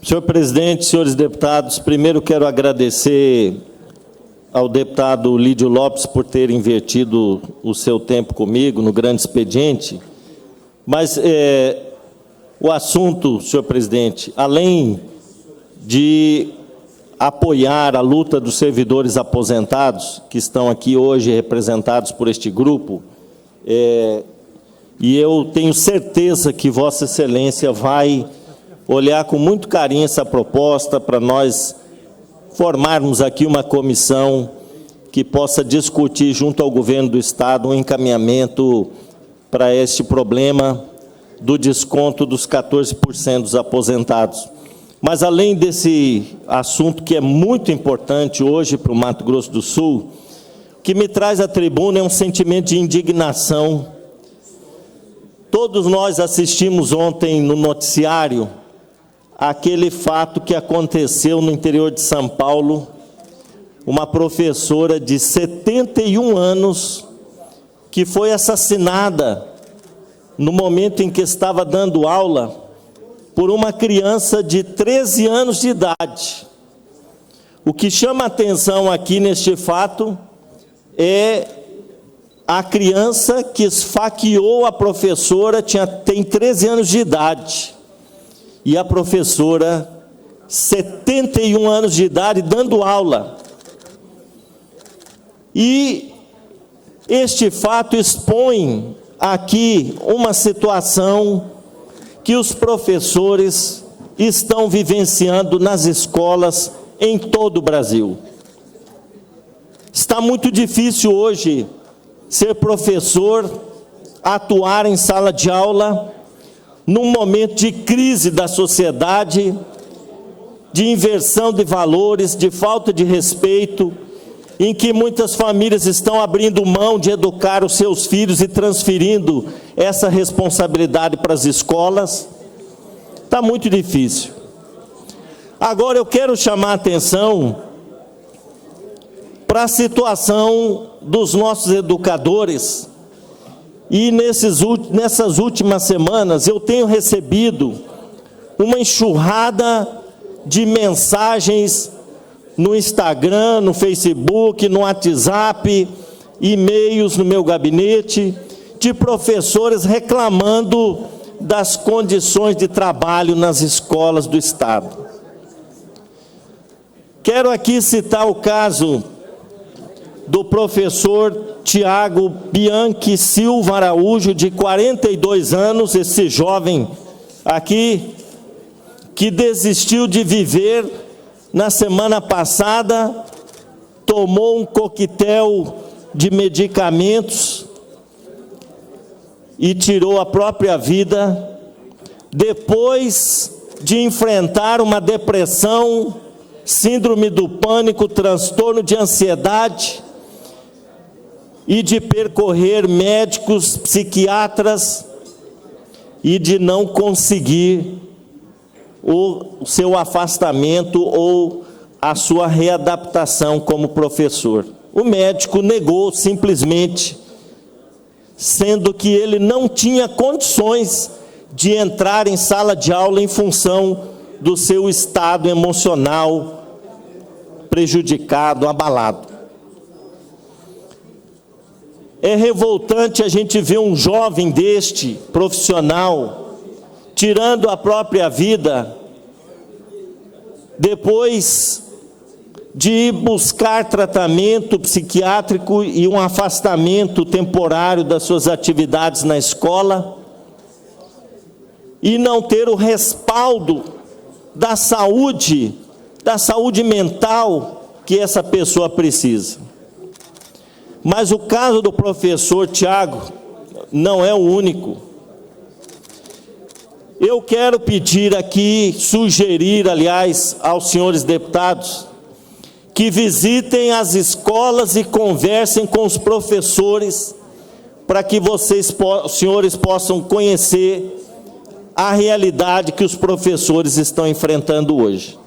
Senhor presidente, senhores deputados, primeiro quero agradecer ao deputado Lídio Lopes por ter invertido o seu tempo comigo no grande expediente, mas o assunto, senhor presidente, além de apoiar a luta dos servidores aposentados, que estão aqui hoje representados por este grupo, e eu tenho certeza que Vossa Excelência vai olhar com muito carinho essa proposta para nós formarmos aqui uma comissão que possa discutir junto ao governo do Estado um encaminhamento para este problema do desconto dos 14% dos aposentados. Mas, além desse assunto que é muito importante hoje para o Mato Grosso do Sul, o que me traz à tribuna é um sentimento de indignação. Todos nós assistimos ontem no noticiário aquele fato que aconteceu no interior de São Paulo, uma professora de 71 anos que foi assassinada no momento em que estava dando aula por uma criança de 13 anos de idade. O que chama a atenção aqui neste fato é a criança que esfaqueou a professora, tem 13 anos de idade, e a professora, 71 anos de idade, dando aula. E este fato expõe aqui uma situação que os professores estão vivenciando nas escolas em todo o Brasil. Está muito difícil hoje ser professor, atuar em sala de aula, num momento de crise da sociedade, de inversão de valores, de falta de respeito, em que muitas famílias estão abrindo mão de educar os seus filhos e transferindo essa responsabilidade para as escolas. Está muito difícil. Agora eu quero chamar a atenção para a situação dos nossos educadores. E nessas últimas semanas eu tenho recebido uma enxurrada de mensagens no Instagram, no Facebook, no WhatsApp, e-mails no meu gabinete, de professores reclamando das condições de trabalho nas escolas do Estado. Quero aqui citar o caso do professor Tiago Bianchi Silva Araújo, de 42 anos, esse jovem aqui, que desistiu de viver na semana passada, tomou um coquetel de medicamentos e tirou a própria vida, depois de enfrentar uma depressão, síndrome do pânico, transtorno de ansiedade, e de percorrer médicos, psiquiatras, e de não conseguir o seu afastamento ou a sua readaptação como professor. O médico negou simplesmente, sendo que ele não tinha condições de entrar em sala de aula em função do seu estado emocional prejudicado, abalado. É revoltante a gente ver um jovem deste, profissional, tirando a própria vida, depois de buscar tratamento psiquiátrico e um afastamento temporário das suas atividades na escola, e não ter o respaldo da saúde mental que essa pessoa precisa. Mas o caso do professor Tiago não é o único. Eu quero pedir aqui, sugerir, aliás, aos senhores deputados, que visitem as escolas e conversem com os professores, para que senhores possam conhecer a realidade que os professores estão enfrentando hoje.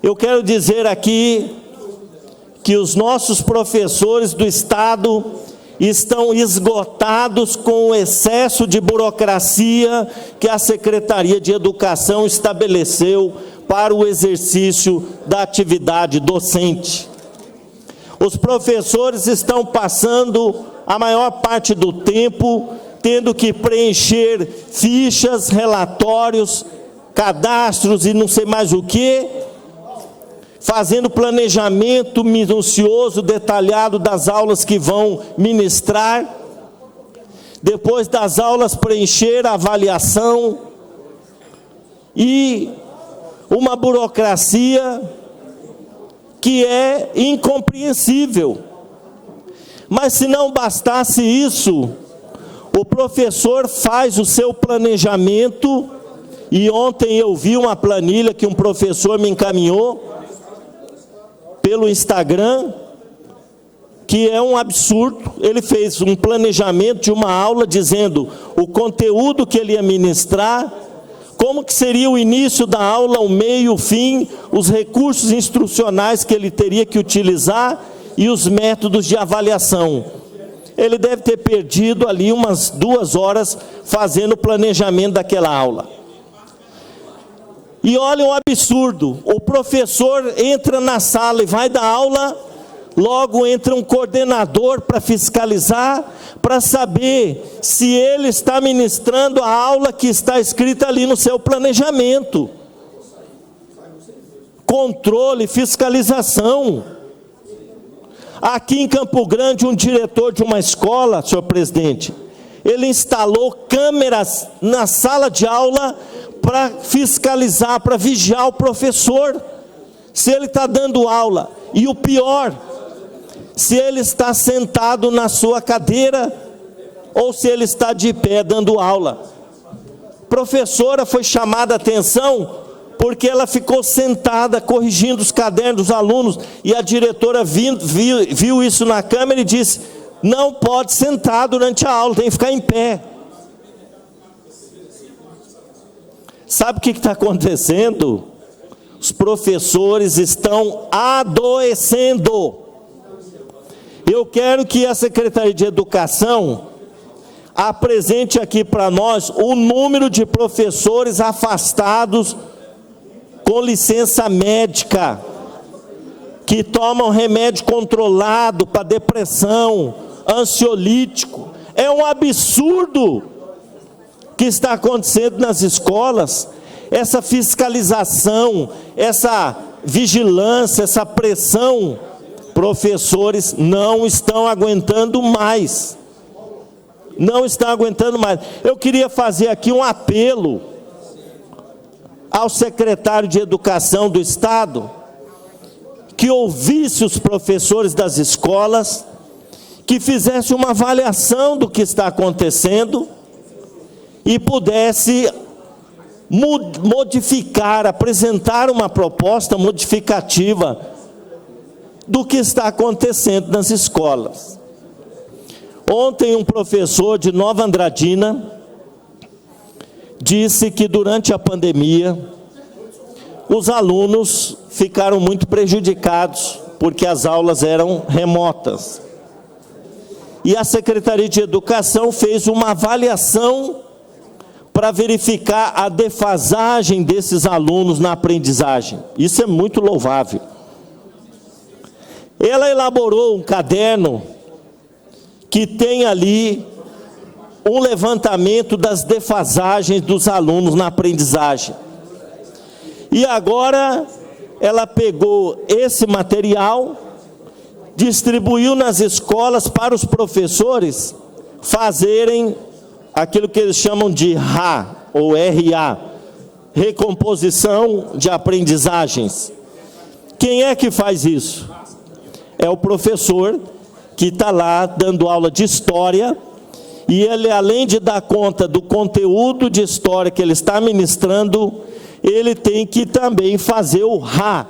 Eu quero dizer aqui que os nossos professores do Estado estão esgotados com o excesso de burocracia que a Secretaria de Educação estabeleceu para o exercício da atividade docente. Os professores estão passando a maior parte do tempo tendo que preencher fichas, relatórios, cadastros e não sei mais o que, fazendo planejamento minucioso, detalhado das aulas que vão ministrar, depois das aulas preencher a avaliação e uma burocracia que é incompreensível. Mas se não bastasse isso, o professor faz o seu planejamento, e ontem eu vi uma planilha que um professor me encaminhou pelo Instagram, que é um absurdo. Ele fez um planejamento de uma aula dizendo o conteúdo que ele ia ministrar, como que seria o início da aula, o meio, o fim, os recursos instrucionais que ele teria que utilizar e os métodos de avaliação. Ele deve ter perdido ali umas 2 horas fazendo o planejamento daquela aula. E olha um absurdo, o professor entra na sala e vai dar aula, logo entra um coordenador para fiscalizar, para saber se ele está ministrando a aula que está escrita ali no seu planejamento. Controle, fiscalização. Aqui em Campo Grande, um diretor de uma escola, senhor presidente, ele instalou câmeras na sala de aula para fiscalizar, para vigiar o professor, se ele está dando aula. E o pior, se ele está sentado na sua cadeira, ou se ele está de pé dando aula. Professora foi chamada a atenção, porque ela ficou sentada, corrigindo os cadernos dos alunos, e a diretora viu isso na câmera e disse, não pode sentar durante a aula, tem que ficar em pé. Sabe o que está acontecendo? Os professores estão adoecendo. Eu quero que a Secretaria de Educação apresente aqui para nós o número de professores afastados com licença médica, que tomam remédio controlado para depressão, ansiolítico. É um absurdo que está acontecendo nas escolas, essa fiscalização, essa vigilância, essa pressão. Professores não estão aguentando mais. Não estão aguentando mais. Eu queria fazer aqui um apelo ao secretário de Educação do Estado, que ouvisse os professores das escolas, que fizesse uma avaliação do que está acontecendo e pudesse modificar, apresentar uma proposta modificativa do que está acontecendo nas escolas. Ontem um professor de Nova Andradina disse que durante a pandemia os alunos ficaram muito prejudicados porque as aulas eram remotas. E a Secretaria de Educação fez uma avaliação para verificar a defasagem desses alunos na aprendizagem. Isso é muito louvável. Ela elaborou um caderno que tem ali um levantamento das defasagens dos alunos na aprendizagem. E agora ela pegou esse material, distribuiu nas escolas para os professores fazerem aquilo que eles chamam de RA, ou RA, recomposição de aprendizagens. Quem é que faz isso? É o professor que está lá dando aula de história, e ele, além de dar conta do conteúdo de história que ele está ministrando, ele tem que também fazer o RA,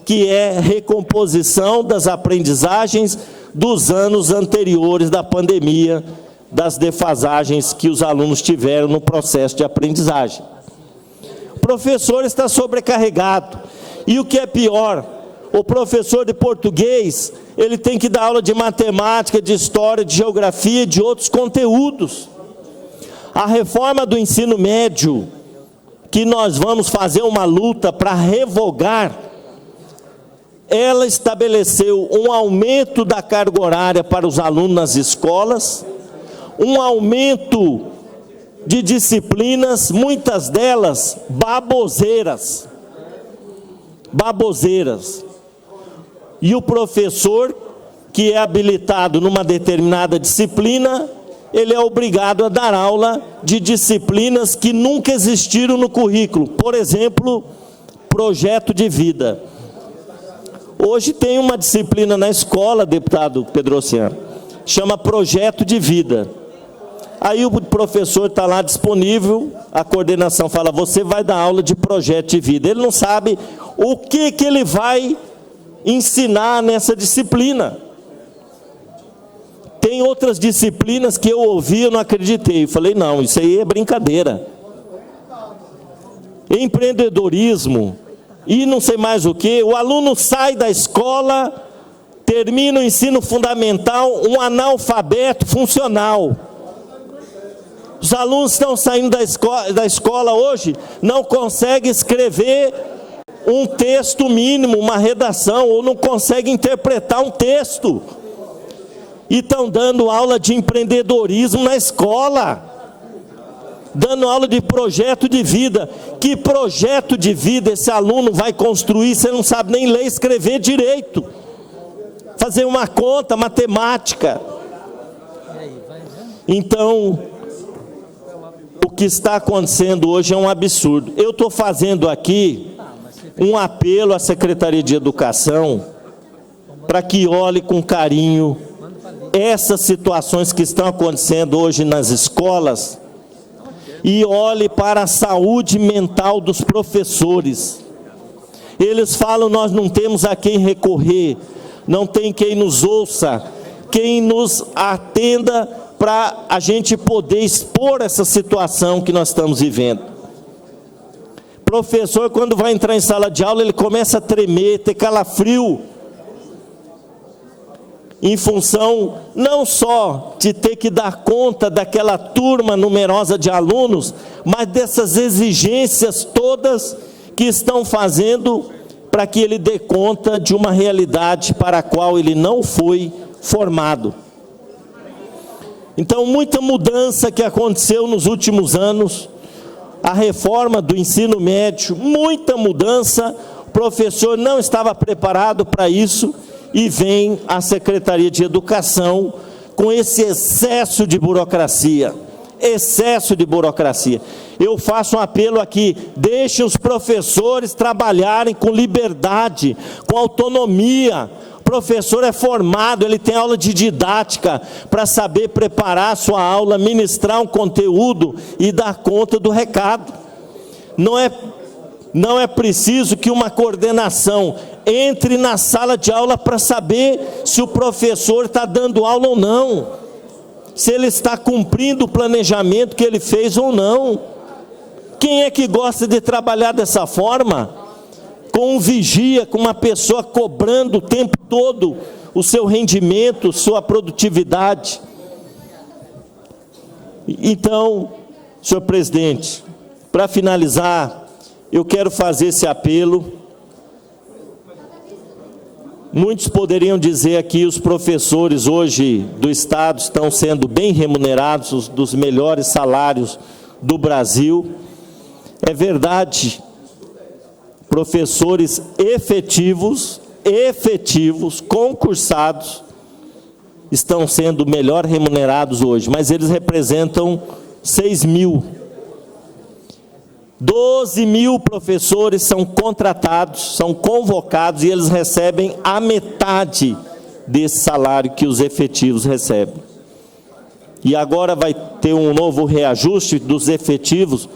que é recomposição das aprendizagens dos anos anteriores da pandemia, das defasagens que os alunos tiveram no processo de aprendizagem. O professor está sobrecarregado. E o que é pior, O professor de português, ele tem que dar aula de matemática, de história, de geografia e de outros conteúdos. A reforma do ensino médio, que nós vamos fazer uma luta para revogar, ela estabeleceu um aumento da carga horária para os alunos nas escolas, um aumento de disciplinas, muitas delas baboseiras. E o professor que é habilitado numa determinada disciplina, ele é obrigado a dar aula de disciplinas que nunca existiram no currículo. Por exemplo, projeto de vida. Hoje tem uma disciplina na escola, deputado Pedrocian, chama projeto de vida. Aí o professor está lá disponível, a coordenação fala, você vai dar aula de projeto de vida. Ele não sabe o que ele vai ensinar nessa disciplina. Tem outras disciplinas que eu ouvi, eu não acreditei. Eu falei, não, isso aí é brincadeira. Empreendedorismo e não sei mais o que. O aluno sai da escola, termina o ensino fundamental, um analfabeto funcional. Os alunos estão saindo da escola hoje, não conseguem escrever um texto mínimo, uma redação, ou não conseguem interpretar um texto. E estão dando aula de empreendedorismo na escola, dando aula de projeto de vida. Que projeto de vida esse aluno vai construir? Você não sabe nem ler e escrever direito, fazer uma conta, matemática. Então, o que está acontecendo hoje é um absurdo. Eu estou fazendo aqui um apelo à Secretaria de Educação para que olhe com carinho essas situações que estão acontecendo hoje nas escolas e olhe para a saúde mental dos professores. Eles falam, nós não temos a quem recorrer, não tem quem nos ouça, quem nos atenda para a gente poder expor essa situação que nós estamos vivendo. Professor, quando vai entrar em sala de aula, ele começa a tremer, ter calafrio, em função não só de ter que dar conta daquela turma numerosa de alunos, mas dessas exigências todas que estão fazendo para que ele dê conta de uma realidade para a qual ele não foi formado. Então, muita mudança que aconteceu nos últimos anos, a reforma do ensino médio, muita mudança, o professor não estava preparado para isso, e vem a Secretaria de Educação com esse excesso de burocracia, Eu faço um apelo aqui, deixem os professores trabalharem com liberdade, com autonomia. O professor é formado, ele tem aula de didática para saber preparar a sua aula, ministrar um conteúdo e dar conta do recado. Não é preciso que uma coordenação entre na sala de aula para saber se o professor está dando aula ou não, se ele está cumprindo o planejamento que ele fez ou não. Quem é que gosta de trabalhar dessa forma? Com um vigia, com uma pessoa cobrando o tempo todo o seu rendimento, sua produtividade. Então, senhor presidente, para finalizar, eu quero fazer esse apelo. Muitos poderiam dizer aqui, os professores hoje do Estado estão sendo bem remunerados, dos melhores salários do Brasil. É verdade, professores efetivos, concursados, estão sendo melhor remunerados hoje, mas eles representam 6 mil. 12 mil professores são contratados, são convocados e eles recebem a metade desse salário que os efetivos recebem. E agora vai ter um novo reajuste dos efetivos,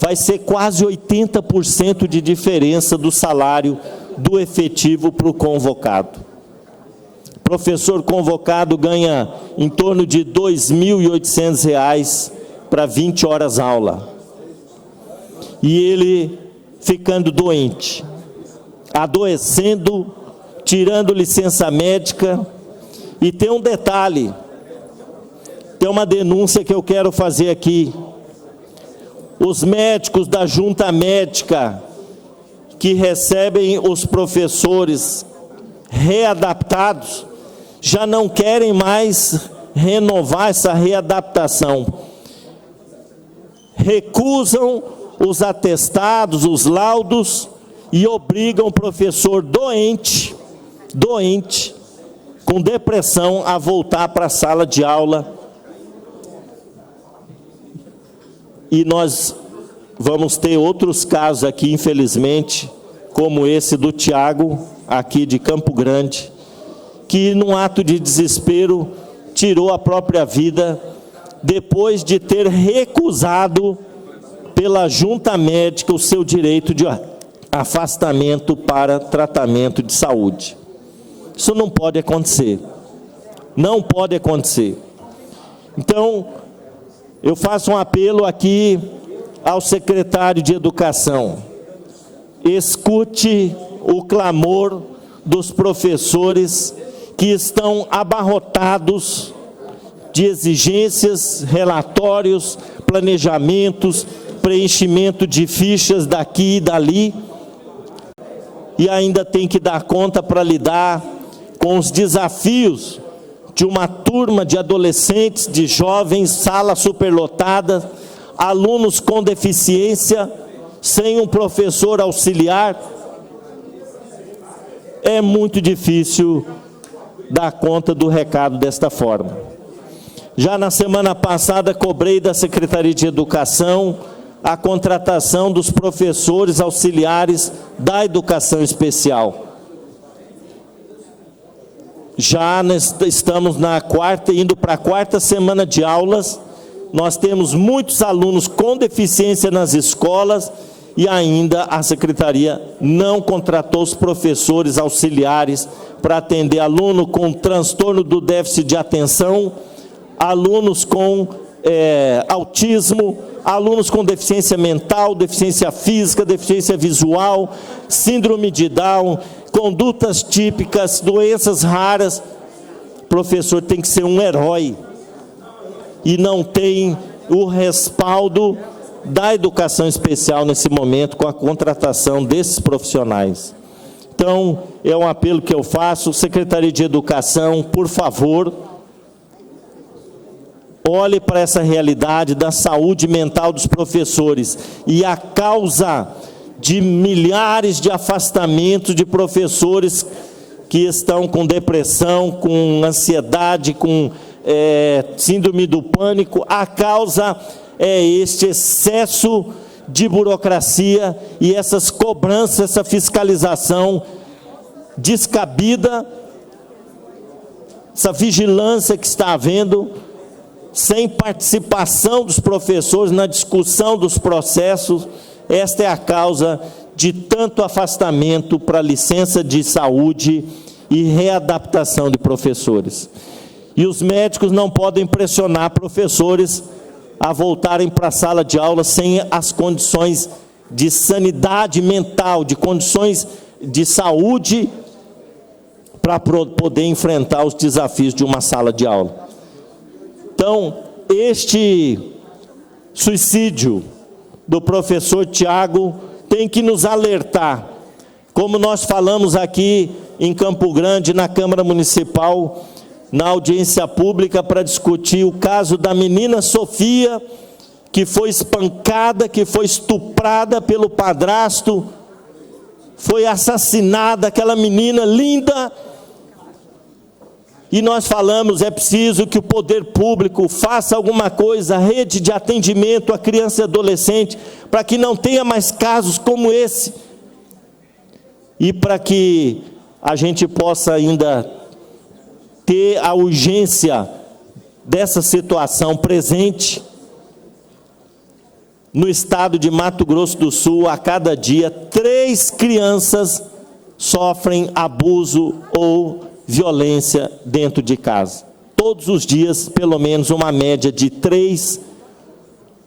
vai ser quase 80% de diferença do salário do efetivo para o convocado. Professor convocado ganha em torno de R$ 2.800 para 20 horas aula. E ele ficando doente, adoecendo tirando licença médica. E tem um detalhe, tem uma denúncia que eu quero fazer aqui. Os médicos da junta médica que recebem os professores readaptados já não querem mais renovar essa readaptação. Recusam os atestados, os laudos e obrigam o professor doente, com depressão, a voltar para a sala de aula. E nós vamos ter outros casos aqui, infelizmente, como esse do Tiago, aqui de Campo Grande, que num ato de desespero tirou a própria vida depois de ter recusado pela junta médica o seu direito de afastamento para tratamento de saúde. Isso não pode acontecer. Não pode acontecer. Então, eu faço um apelo aqui ao secretário de Educação. Escute o clamor dos professores que estão abarrotados de exigências, relatórios, planejamentos, preenchimento de fichas daqui e dali, e ainda tem que dar conta para lidar com os desafios de uma turma de adolescentes, de jovens, sala superlotada, alunos com deficiência, sem um professor auxiliar. É muito difícil dar conta do recado desta forma. Já na semana passada, cobrei da Secretaria de Educação a contratação dos professores auxiliares da educação especial. Já estamos indo para a quarta semana de aulas, nós temos muitos alunos com deficiência nas escolas e ainda a Secretaria não contratou os professores auxiliares para atender aluno com transtorno do déficit de atenção, alunos com autismo, alunos com deficiência mental, deficiência física, deficiência visual, síndrome de Down, condutas típicas, doenças raras. O professor tem que ser um herói e não tem o respaldo da educação especial nesse momento com a contratação desses profissionais. Então, é um apelo que eu faço, Secretaria de Educação, por favor, olhe para essa realidade da saúde mental dos professores e a causa de milhares de afastamentos de professores que estão com depressão, com ansiedade, com síndrome do pânico. A causa é este excesso de burocracia e essas cobranças, essa fiscalização descabida, essa vigilância que está havendo, sem participação dos professores na discussão dos processos. Esta é a causa de tanto afastamento para licença de saúde e readaptação de professores. E os médicos não podem pressionar professores a voltarem para a sala de aula sem as condições de sanidade mental, de condições de saúde para poder enfrentar os desafios de uma sala de aula. Então, este suicídio do professor Tiago tem que nos alertar, como nós falamos aqui em Campo Grande, na Câmara Municipal, na audiência pública, para discutir o caso da menina Sofia, que foi espancada, que foi estuprada pelo padrasto, foi assassinada, aquela menina linda. E nós falamos, é preciso que o poder público faça alguma coisa, rede de atendimento à criança e adolescente, para que não tenha mais casos como esse. E para que a gente possa ainda ter a urgência dessa situação presente. No estado de Mato Grosso do Sul, a cada dia, 3 crianças sofrem abuso ou violência dentro de casa. Todos os dias, pelo menos uma média de 3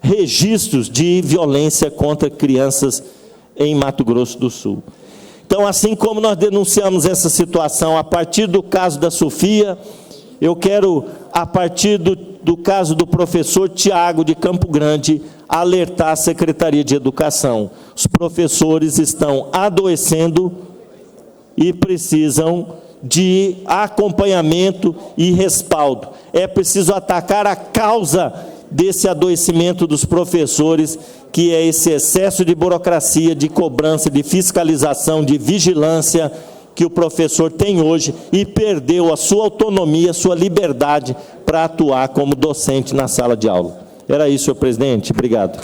registros de violência contra crianças em Mato Grosso do Sul. Então, assim como nós denunciamos essa situação a partir do caso da Sofia, eu quero, a partir do caso do professor Tiago de Campo Grande, alertar a Secretaria de Educação. Os professores estão adoecendo e precisam de acompanhamento e respaldo. É preciso atacar a causa desse adoecimento dos professores, que é esse excesso de burocracia, de cobrança, de fiscalização, de vigilância que o professor tem hoje e perdeu a sua autonomia, a sua liberdade para atuar como docente na sala de aula. Era isso, senhor presidente. Obrigado.